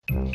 Smoke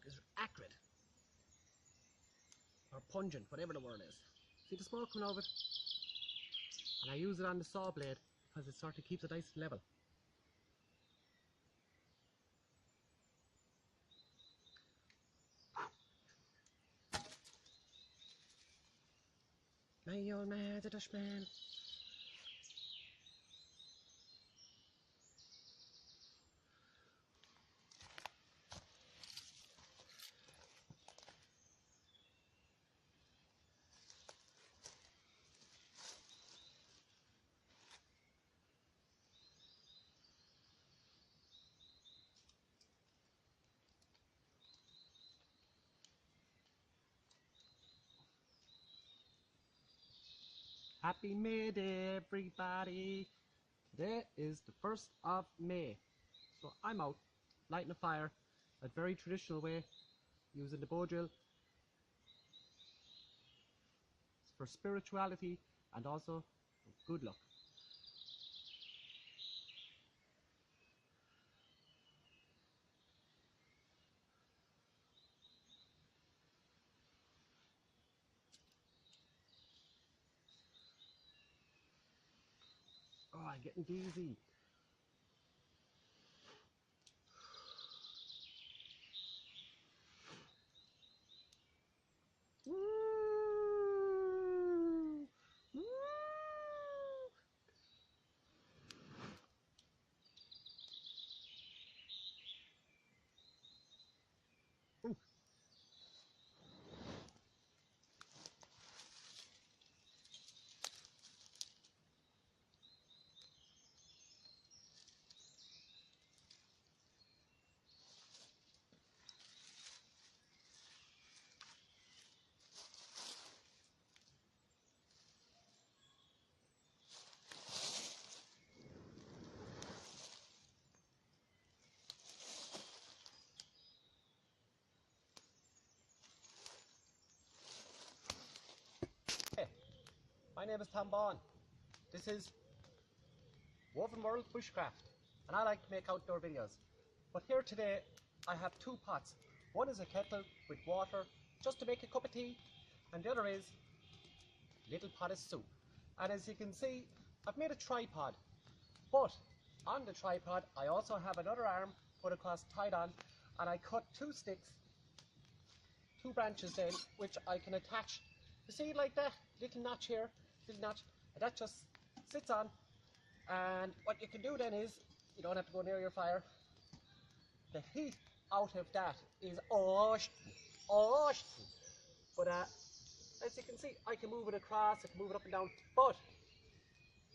is acrid or pungent, whatever the word is. See the smoke coming over it? And I use it on the saw blade because it sort of keeps it nice and level. My old man's a Dutchman. Happy May Day, everybody! Today is the 1st of May. So I'm out lighting a fire, a very traditional way, using the bow drill for spirituality and also good luck. Oh, I'm getting dizzy. Woo! Woo! Ooh. Hey, my name is Tom Bond. This is Woven World Bushcraft, and I like to make outdoor videos. But here today I have two pots. One is a kettle with water just to make a cup of tea, and the other is a little pot of soup. And as you can see, I've made a tripod, but on the tripod I also have another arm put across, tied on, and I cut two sticks, two branches in, which I can attach. You see, like that little notch here, little notch, and that just sits on. And what you can do then is, you don't have to go near your fire. The heat out of that is awesome. But as you can see, I can move it across, I can move it up and down. But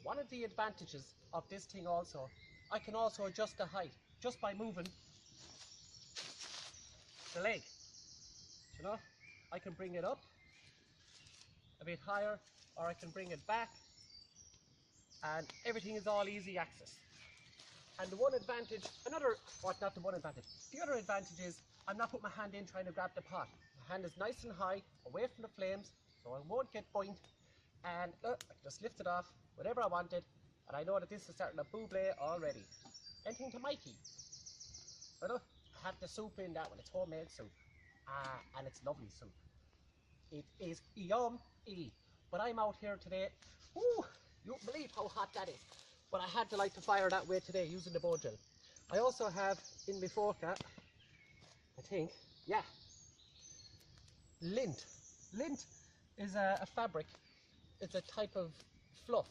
one of the advantages of this thing also, I can also adjust the height just by moving the leg. You know, I can bring it up a bit higher, or I can bring it back, and everything is all easy access. And the one advantage, not the one advantage, the other advantage is I'm not putting my hand in trying to grab the pot. My hand is nice and high, away from the flames, so I won't get burnt. And I can just lift it off, whatever I wanted, and I know that this is starting to buble already. Anything to Mikey. I have the soup in that one, it's homemade soup. And it's lovely soup. It is yum-y. But I'm out here today, whoo, you won't believe how hot that is. But I had to light the fire that way today using the bow drill. I also have in my fork, I think, yeah, lint. Lint is a fabric. It's a type of fluff.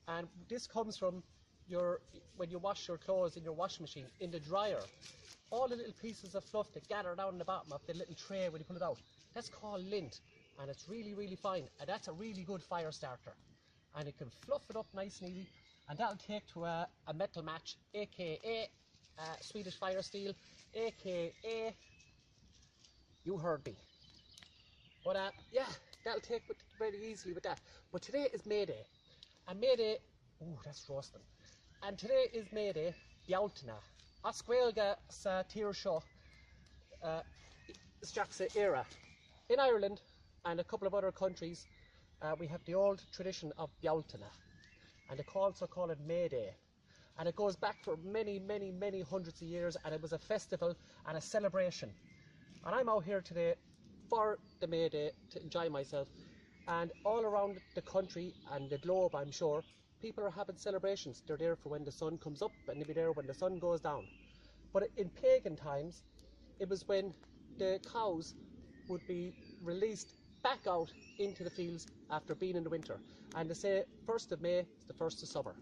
And this comes from when you wash your clothes in your washing machine, in the dryer, all the little pieces of fluff that gather down in the bottom of the little tray when you pull it out, that's called lint, and it's really, really fine, and that's a really good fire starter. And it can fluff it up nice and easy, and that'll take to a metal match, aka Swedish fire steel, aka, you heard me. But yeah, that'll take very easily with that. But today is May Day, and May Day, oh, that's roasting. And today is May Day, Bealtaine. Asquelga sa tír seo Straxa era. In Ireland and a couple of other countries, we have the old tradition of Bealtaine, and they also call it May Day. And it goes back for many, many, many hundreds of years, and it was a festival and a celebration. And I'm out here today for the May Day to enjoy myself. And all around the country and the globe, I'm sure, people are having celebrations. They're there for when the sun comes up, and they'll be there when the sun goes down. But in pagan times, it was when the cows would be released back out into the fields after being in the winter. And they say 1st of May is the 1st of summer.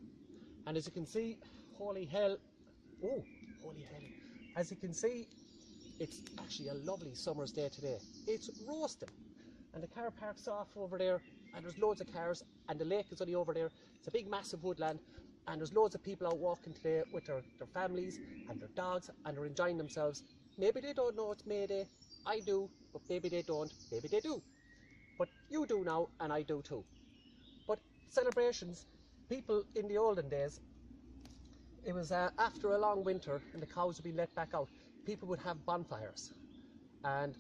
And as you can see, holy hell, oh, holy hell. As you can see, it's actually a lovely summer's day today. It's roasting. And the car parks off over there, and there's loads of cars, and the lake is only over there. It's a big massive woodland, and there's loads of people out walking today with their families and their dogs, and they're enjoying themselves. Maybe they don't know it's May Day, I do, but maybe they don't, maybe they do. But you do now, and I do too. But celebrations, people in the olden days, it was after a long winter and the cows would be let back out, people would have bonfires. And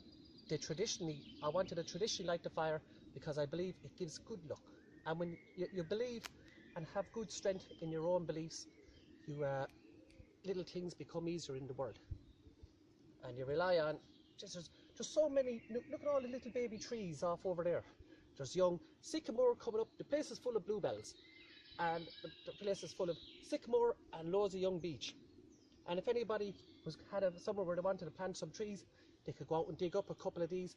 I wanted to traditionally light the fire because I believe it gives good luck. And when you believe and have good strength in your own beliefs, little things become easier in the world. And you rely on, there's so many, look at all the little baby trees off over there. There's young sycamore coming up, the place is full of bluebells. And the place is full of sycamore and loads of young beech. And if anybody had somewhere where they wanted to plant some trees, they could go out and dig up a couple of these,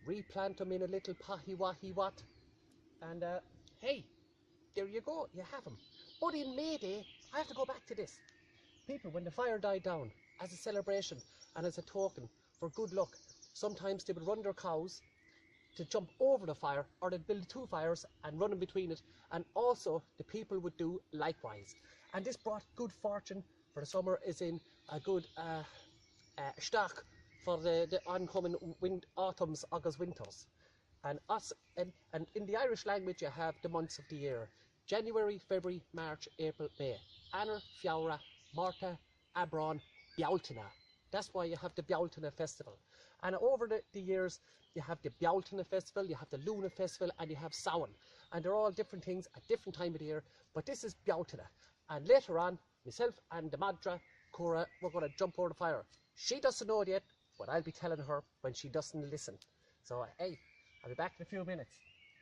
replant them in a little pahi-wahi-wat, and hey, there you go, you have them. But in May Day, I have to go back to this. People, when the fire died down, as a celebration and as a token for good luck, sometimes they would run their cows to jump over the fire, or they'd build 2 fires and run in between it, and also the people would do likewise. And this brought good fortune for the summer, is in a good stock for the oncoming autumns, August, winters. And in the Irish language you have the months of the year: January, February, March, April, May. Anna, Fiaura, Marta, Abron, Bealtaine. That's why you have the Bealtaine festival. And over the years, you have the Bealtaine festival, you have the Luna festival, and you have Samhain. And they're all different things at different time of the year, but this is Bealtaine. And later on, myself and the Madra, Cora, we're going to jump over the fire. She doesn't know it yet, but I'll be telling her when she doesn't listen. So, hey, I'll be back in a few minutes.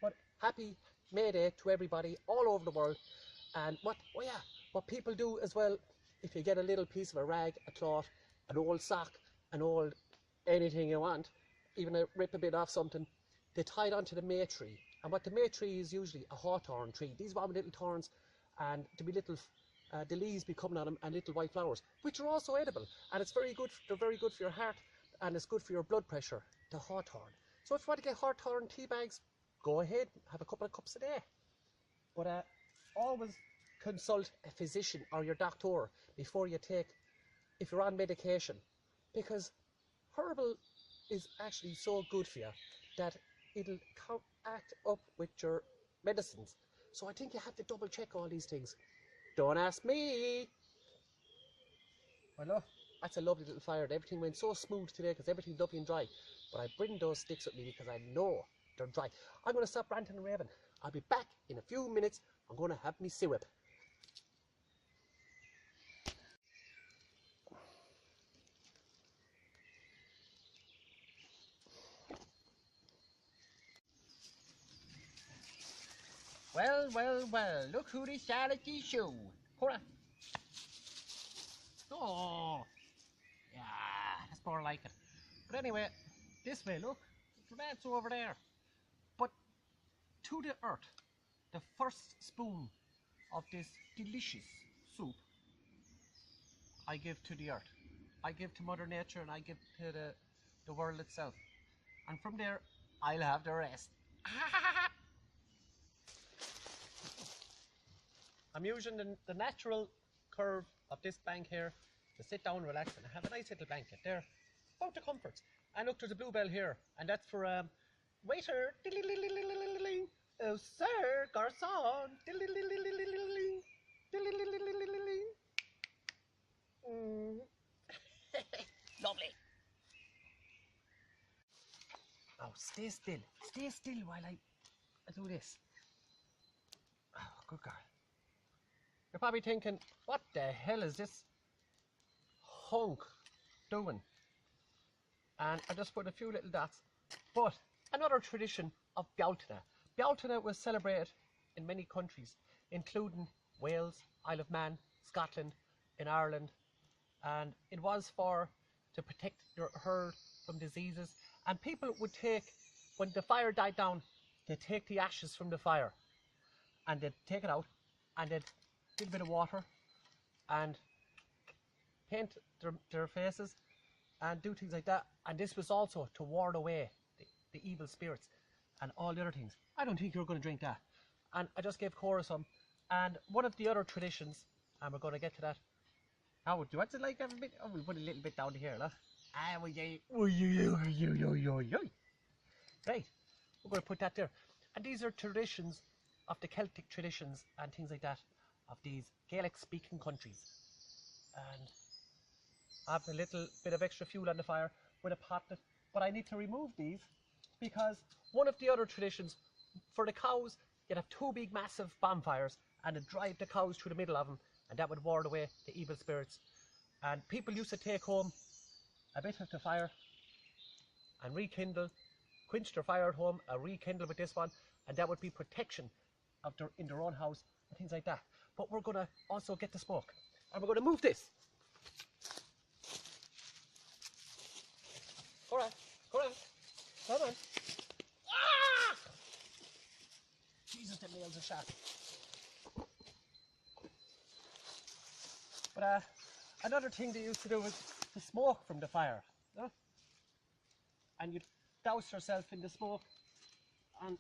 But happy May Day to everybody all over the world. And what people do as well, if you get a little piece of a rag, a cloth, an old sock, an old anything you want, even rip a bit off something, they tie it onto the May tree. And what the May tree is usually a hawthorn tree. These one with little thorns, and to be little, the leaves be coming on them, and little white flowers, which are also edible. And it's very good. They're very good for your heart, and it's good for your blood pressure. The hawthorn. So if you want to get hawthorn tea bags, go ahead, have a couple of cups a day. But always consult a physician or your doctor before you take, if you're on medication, because herbal is actually so good for you that it'll act up with your medicines. So I think you have to double check all these things. Don't ask me. Well, look, that's a lovely little fire. Everything went so smooth today because everything's lovely and dry. But I bring those sticks with me because I know they're dry. I'm going to stop ranting and raving. I'll be back in a few minutes. I'm going to have me sea whip. Well, well, well, look who decided to show. Hold on. Oh, yeah, that's more like it. But anyway, this way, look, that's over there. But to the earth, the first spoon of this delicious soup I give to the earth. I give to Mother Nature, and I give to the world itself. And from there, I'll have the rest. I'm using the natural curve of this bank here to sit down, relax, and have a nice little blanket there. About the comforts. And look, there's a bluebell here, and that's for waiter. Oh, sir, garçon. Lovely. Oh, stay still while I do this. Oh, good girl. You're probably thinking, what the hell is this hunk doing? And I just put a few little dots. But another tradition of Bealtaine. Bealtaine was celebrated in many countries, including Wales, Isle of Man, Scotland, in Ireland. And it was to protect your herd from diseases. And people would take, when the fire died down, they'd take the ashes from the fire and they'd take it out and they'd get a bit of water and paint their faces and do things like that. And this was also to ward away the evil spirits and all the other things. I don't think you're going to drink that. And I just gave Cora some. And one of the other traditions, and we're going to get to that. Oh, do you want to like have a bit? Oh, we'll put a little bit down here, look. Right, we're going to put that there. And these are traditions of the Celtic traditions and things like that of these Gaelic speaking countries. And I have a little bit of extra fuel on the fire with a pot, but I need to remove these because one of the other traditions for the cows, you'd have two big massive bonfires and it'd drive the cows through the middle of them, and that would ward away the evil spirits. And people used to take home a bit of the fire and rekindle, quench their fire at home, rekindle with this one, and that would be protection of in their own house and things like that. But we're going to also get the smoke, and we're going to move this. All right, come on. Ah! Jesus, the nails are sharp. But another thing they used to do was to smoke from the fire. You know? And you'd douse yourself in the smoke. And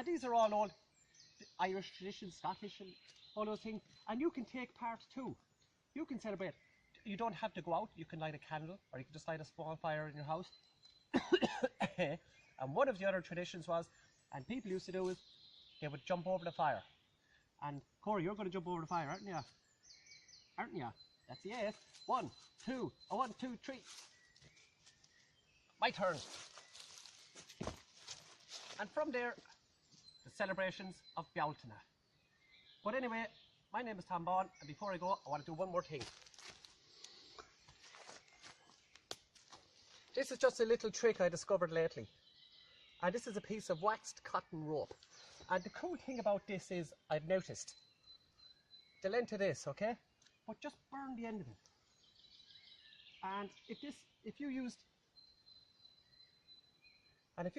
these are all old Irish traditions, Scottish, and all those things. And you can take part too. You can celebrate. You don't have to go out. You can light a candle, or you can just light a small fire in your house. And one of the other traditions was, and people used to do is, they would jump over the fire. And Corey, you're going to jump over the fire, aren't you? Aren't you? That's yes. 1, 2, 1, 2, 3. My turn. And from there, the celebrations of Bealtaine. But anyway, my name is Tom Bond, and before I go, I want to do one more thing. This is just a little trick I discovered lately. And this is a piece of waxed cotton rope. And the cool thing about this is, I've noticed, the length of this, okay? But just burn the end of it. And if you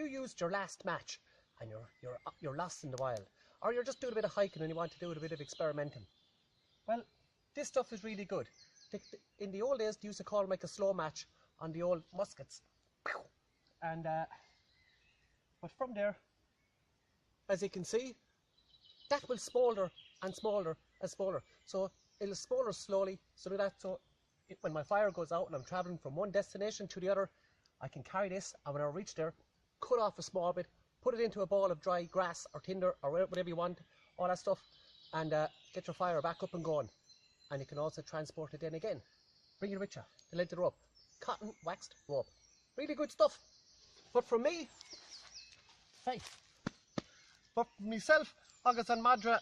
used your last match and you're lost in the wild, or you're just doing a bit of hiking and you want to do a bit of experimenting, well, this stuff is really good. In the old days, they used to call them like a slow match on the old muskets. And but from there, as you can see, that will smoulder and smoulder and smoulder. So it'll smoulder slowly, so when my fire goes out and I'm traveling from one destination to the other, I can carry this, and when I reach there, cut off a small bit, put it into a ball of dry grass or tinder or whatever you want, all that stuff, and get your fire back up and going. And you can also transport it in again. Bring it with you, the length of the rope. Cotton waxed rope. Really good stuff. But for me, hey, but for myself, August and Madra,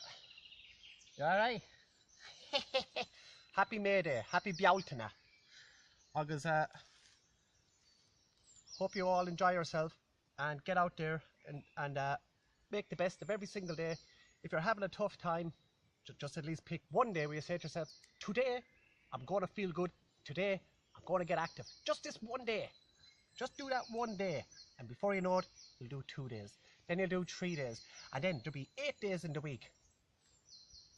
you alright? Happy May Day, happy Bealtaine. August, hope you all enjoy yourself and get out there and make the best of every single day. If you're having a tough time, just at least pick one day where you say to yourself, today I'm going to feel good, today I'm going to get active. Just this one day. Just do that one day, and before you know it, you'll do 2 days. Then you'll do 3 days, and then there'll be 8 days in the week.